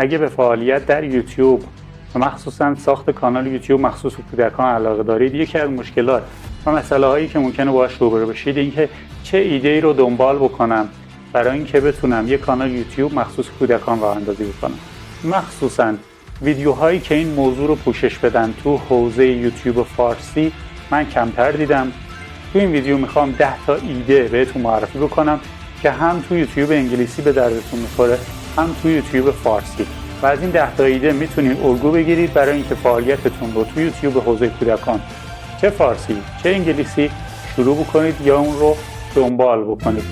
اگه به فعالیت در یوتیوب و مخصوصا ساخت کانال یوتیوب مخصوص کودکان علاقه دارید، یکی از مشکلات و مسئله هایی که ممکنه باهاش روبرو بشید اینکه چه ایده ای رو دنبال بکنم برای اینکه بتونم یک کانال یوتیوب مخصوص کودکان راه اندازی بکنم. مخصوصا ویدیوهایی که این موضوع رو پوشش بدن تو حوزه یوتیوب فارسی من کمتر دیدم. تو این ویدیو میخوام 10 تا ایده بهتون معرفی بکنم که هم تو یوتیوب انگلیسی به دردتون میخوره، هم تو یوتیوب فارسی. و از این 10 تا ایده میتونید الگو بگیرید برای اینکه فعالیتتون رو تو یوتیوب حوزه کودکان چه فارسی چه انگلیسی شروع بکنید یا اون رو دنبال بکنید.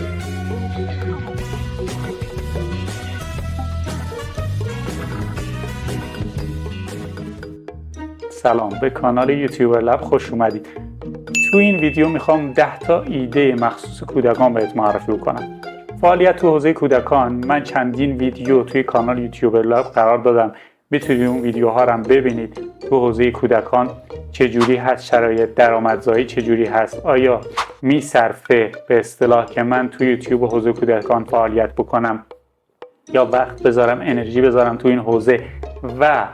سلام، به کانال یوتیوبر لب خوش اومدید. تو این ویدیو میخوام 10 تا ایده مخصوص کودکان بهت معرفی بکنم. فعالیت تو حوزه کودکان من چندین ویدیو توی کانال یوتیوبر لب قرار دادم. میتونید اون ویدیوها رو هم ببینید. تو حوزه کودکان چجوری هست، شرایط درآمدزایی چجوری هست، آیا میصرفه به اصطلاح که من تو یوتیوب حوزه کودکان فعالیت بکنم یا وقت بذارم انرژی بذارم تو این حوزه و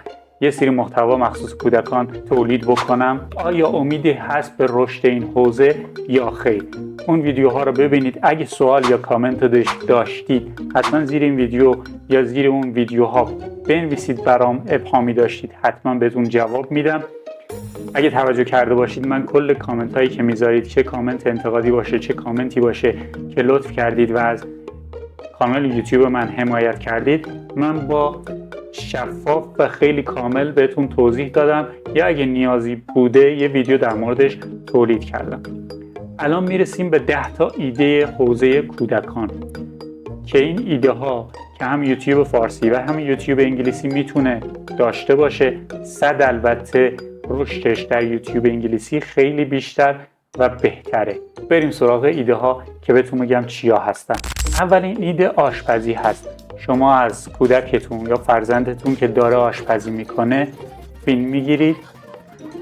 یه سری محتوا مخصوص کودکان تولید بکنم، آیا امیدی هست به رشد این حوزه یا خیر. اون ویدیوها رو ببینید. اگه سوال یا کامنت داشتید حتما زیر این ویدیو یا زیر اون ویدیوها بنویسید، برام ابهامی داشتید حتما بهتون جواب میدم. اگه توجه کرده باشید من کل کامنت هایی که میذارید، چه کامنت انتقادی باشه چه کامنتی باشه که لطف کردید و از کانال یوتیوب من حمایت کردید، من با شفاف و خیلی کامل بهتون توضیح دادم یا اگه نیازی بوده یه ویدیو در موردش تولید کردم. الان میرسیم به 10 تا ایده حوزه کودکان که این ایده ها که هم یوتیوب فارسی و هم یوتیوب انگلیسی میتونه داشته باشه. البته رشدش در یوتیوب انگلیسی خیلی بیشتر و بهتره. بریم سراغ ایده ها که بهتون میگم چیا هستن. اولین ایده آشپزی هست. شما از کودکتون یا فرزندتون که داره آشپزی میکنه فیلم میگیرید،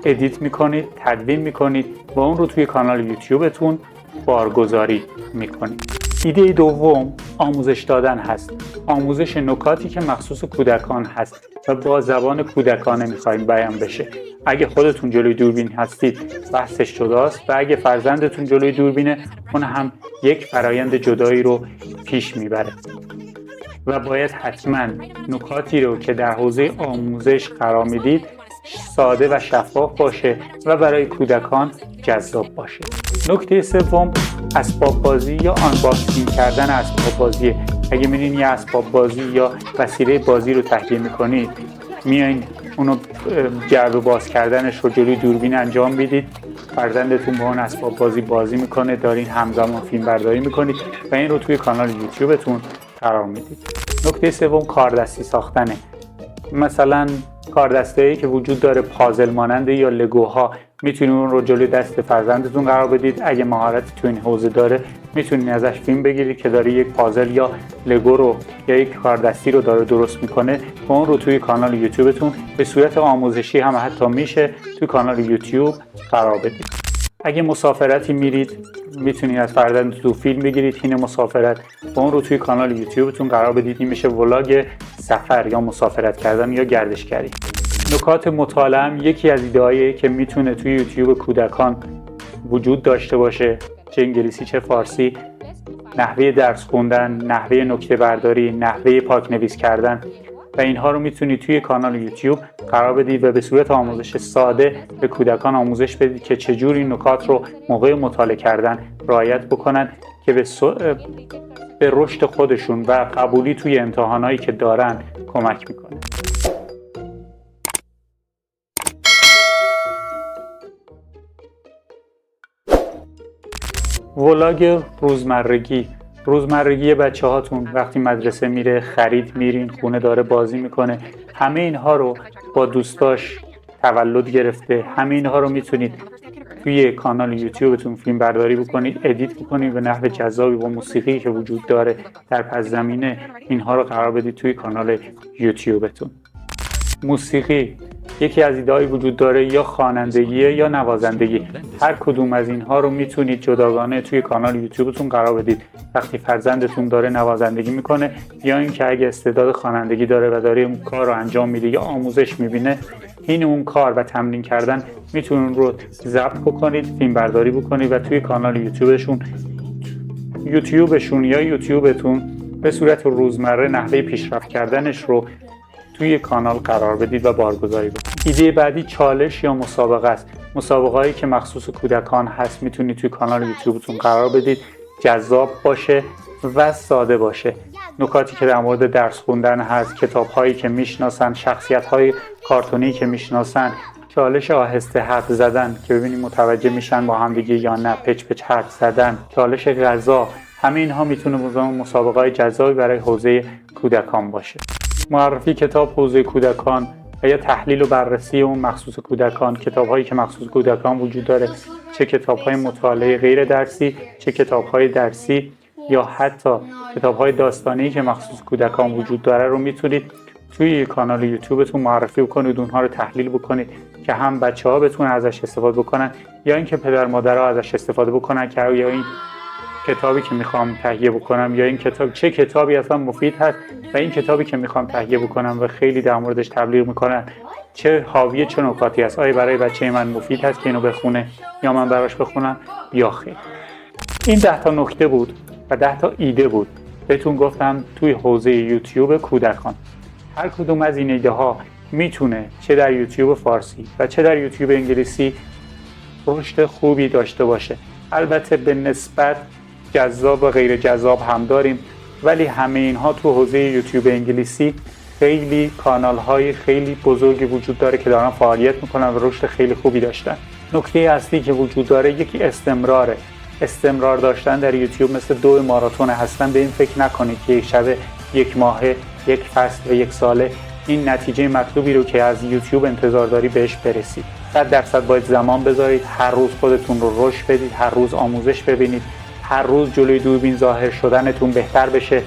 ادیت میکنید، تدوین میکنید و اون رو توی کانال یوتیوبتون بارگذاری میکنید. ایده دوم آموزش دادن هست. آموزش نکاتی که مخصوص کودکان هست و با زبان کودکانه میخوایم بیان بشه. اگه خودتون جلوی دوربین هستید بحثش جداست و اگه فرزندتون جلوی دوربینه اون هم یک فرایند جدایی رو پیش میبره و باید حتما نکاتی رو که در حوزه آموزش قرار میدید ساده و شفاف باشه و برای کودکان جذاب باشه. نکته سوم اسباب بازی یا آنباکسینگ کردن اسباب بازیه. اگه میرین یه اسباب بازی یا وسیله بازی رو تهیه میکنید، میایین اونو جعبه باز کردنش رو جلوی دوربین انجام میدید، فرزندتون با اون اسباب بازی میکنه، دارین همزمان فیلم برداری میکنید و این رو توی کانال یوتیوبتون قرار میدید. نکته سوم کاردستی ساختنه. مثلا کاردسته‌ای که وجود داره پازل ماننده یا لگوها، میتونید اون رو جلوی دست فرزندتون قرار بدید. اگه مهارتی تو این حوزه داره میتونید ازش فیلم بگیرید که داره یک پازل یا لگو رو یا یک کاردستی رو داره درست میکنه و اون رو توی کانال یوتیوبتون به صورت آموزشی هم حتی میشه توی کانال یوتیوب قرار بدید. اگه مسافرتی میرید میتونید از فرزندتون فیلم بگیرید این مسافرت و اون رو توی کانال یوتیوبتون قرار بدید. این میشه ولاگ سفر یا مسافرت کردن یا گردشگری. نکات مطالعه یکی از ایده‌هایی که میتونه توی یوتیوب کودکان وجود داشته باشه، چه انگلیسی چه فارسی. نحوه درس خوندن، نحوه نکته برداری، نحوه پاک‌نویس کردن و اینها رو میتونید توی کانال یوتیوب قرار بدید و به صورت آموزش ساده به کودکان آموزش بدید که چجور این نکات رو موقع مطالعه کردن رعایت بکنن که به رشد خودشون و قبولی توی امتحانایی که دارن کمک میکنه. ولاگ روزمرگی بچه هاتون وقتی مدرسه میره، خرید میرین، خونه داره بازی میکنه، همه اینها رو با دوستاش تولد گرفته، همه اینها رو میتونید توی کانال یوتیوبتون فیلم برداری بکنید، ادیت بکنید به نحو جذابی با موسیقی که وجود داره در پس زمینه اینها رو قرار بدید توی کانال یوتیوبتون. موسیقی یکی از ایده‌هایی وجود داره یا خوانندگی یا نوازندگی. هر کدوم از اینها رو میتونید جداگانه توی کانال یوتیوبتون قرار بدید. وقتی فرزندتون داره نوازندگی میکنه یا اینکه اگه استعداد خوانندگی داره و داره اون کار رو انجام میده یا آموزش میبینه، این اون کار و تمرین کردن میتونید رو ضبط بکنید، فیلم برداری بکنید و توی کانال یوتیوبشون یا یوتیوبتون به صورت روزمره نحوه پیشرفت کردنش رو توی کانال قرار بدید و بارگذاری بکنید. ایده بعدی چالش یا مسابقه است. مسابقه‌ای که مخصوص کودکان هست میتونید توی کانال یوتیوبتون قرار بدید، جذاب باشه و ساده باشه. نکاتی که در مورد درس خوندن هست، کتاب‌هایی که میشناسن، شخصیت‌های کارتونی که میشناسن، چالش آهسته حرف زدن که ببینیم متوجه میشن با هم دیگه یا نه، پچ پچ حرف زدن، چالش غذا، همه اینها میتونه مسابقه‌های جذابی برای حوزه کودکان باشه. معرفی کتاب حوزه کودکان و یا تحلیل و بررسی اون مخصوص کودکان، کتاب‌هایی که مخصوص کودکان وجود داره، چه کتاب‌های مطالعه غیر درسی، چه کتاب‌های درسی یا حتی کتاب‌های داستانی که مخصوص کودکان وجود داره رو میتونید توی کانال یوتیوبتون معرفی بکنید، اونها رو تحلیل بکنید که هم بچه‌ها بتونن ازش استفاده بکنن یا اینکه پدر مادرها ازش استفاده بکنن که یا این کتابی که میخوام تهیه بکنم یا این کتاب چه کتابی اصلا مفید هست و این کتابی که میخوام تهیه بکنم و خیلی در موردش تبلیغ میکنن چه حاوی چه نکاتی است، آیا برای بچه من مفید هست که اینو بخونه یا من براش بخونم یا خیر. این 10 تا نکته بود و 10 تا ایده بود بهتون گفتم توی حوزه یوتیوب کودکان. هر کدوم از این ایده ها میتونه چه در یوتیوب فارسی و چه در یوتیوب انگلیسی رشد خوبی داشته باشه. البته به نسبت جذاب و غیر جذاب هم داریم، ولی همه اینها تو حوزه یوتیوب انگلیسی خیلی کانال های خیلی بزرگی وجود داره که دارن فعالیت میکنن و رشد خیلی خوبی داشتن. نکته اصلی که وجود داره یکی استمراره. استمرار داشتن در یوتیوب مثل 2 ماراتون هستن. به این فکر نکنید که یک شب، یک ماهه، یک فصل و یک ساله این نتیجه مطلوبی رو که از یوتیوب انتظار داری بهش برسید. 100% باید زمان بذارید، هر روز خودتون رو رشد بدید، هر روز آموزش ببینید، هر روز جلوی دوربین ظاهر شدنتون بهتر بشه،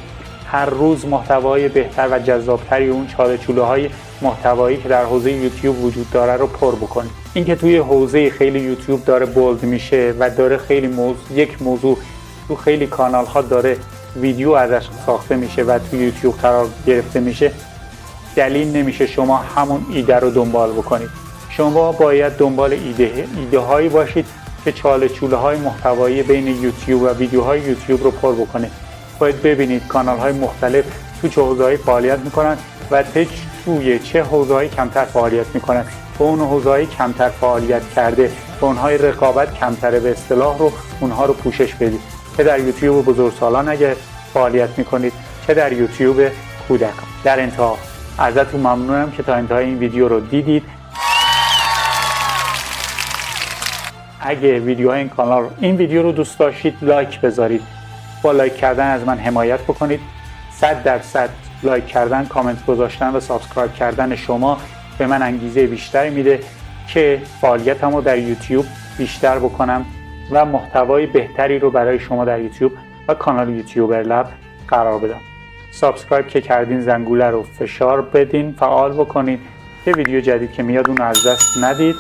هر روز محتوای بهتر و جذابتری اون چاله‌چوله‌های محتوایی که در حوزه یوتیوب وجود داره رو پر بکنید. اینکه توی حوزه خیلی یوتیوب داره بولد میشه و داره خیلی یک موضوع تو خیلی کانال ها داره ویدیو ازش ساخته میشه و توی یوتیوب قرار گرفته میشه، دلیل نمیشه شما همون ایده رو دنبال بکنید. شما باید دنبال ایده هایی باشید که چاله‌چوله‌های محتوایی بین یوتیوب و ویدیوهای یوتیوب رو پر بکنید. باید ببینید کانال های مختلف تو چه حوزه‌ای فعالیت میکنن و توی چه حوزه‌ای کمتر فعالیت میکنن. به اون حوزه‌ای کمتر فعالیت کرده، به اونهای رقابت کمتره به اصطلاح رو اونها رو پوشش بدید. چه در یوتیوب بزرگسالان اگه فعالیت میکنید، چه در یوتیوب کودکان. در انتها ازتون ممنونم که تا انتهای این ویدیو رو دیدید. اگه ویدیوهای این ویدیو رو دوست داشتید لایک بذارید. با لایک کردن از من حمایت بکنید. 100% لایک کردن، کامنت گذاشتن و سابسکرایب کردن شما به من انگیزه بیشتری میده که فعالیتمو در یوتیوب بیشتر بکنم و محتوای بهتری رو برای شما در یوتیوب و کانال یوتیوبر لب قرار بدم. سابسکرایب که کردین زنگوله رو فشار بدین، فعال بکنید که ویدیو جدید که میاد اون از دست ندید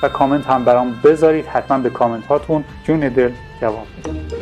و کامنت هم برام بذارید. حتما به کامنت هاتون جون دل جواب بدید.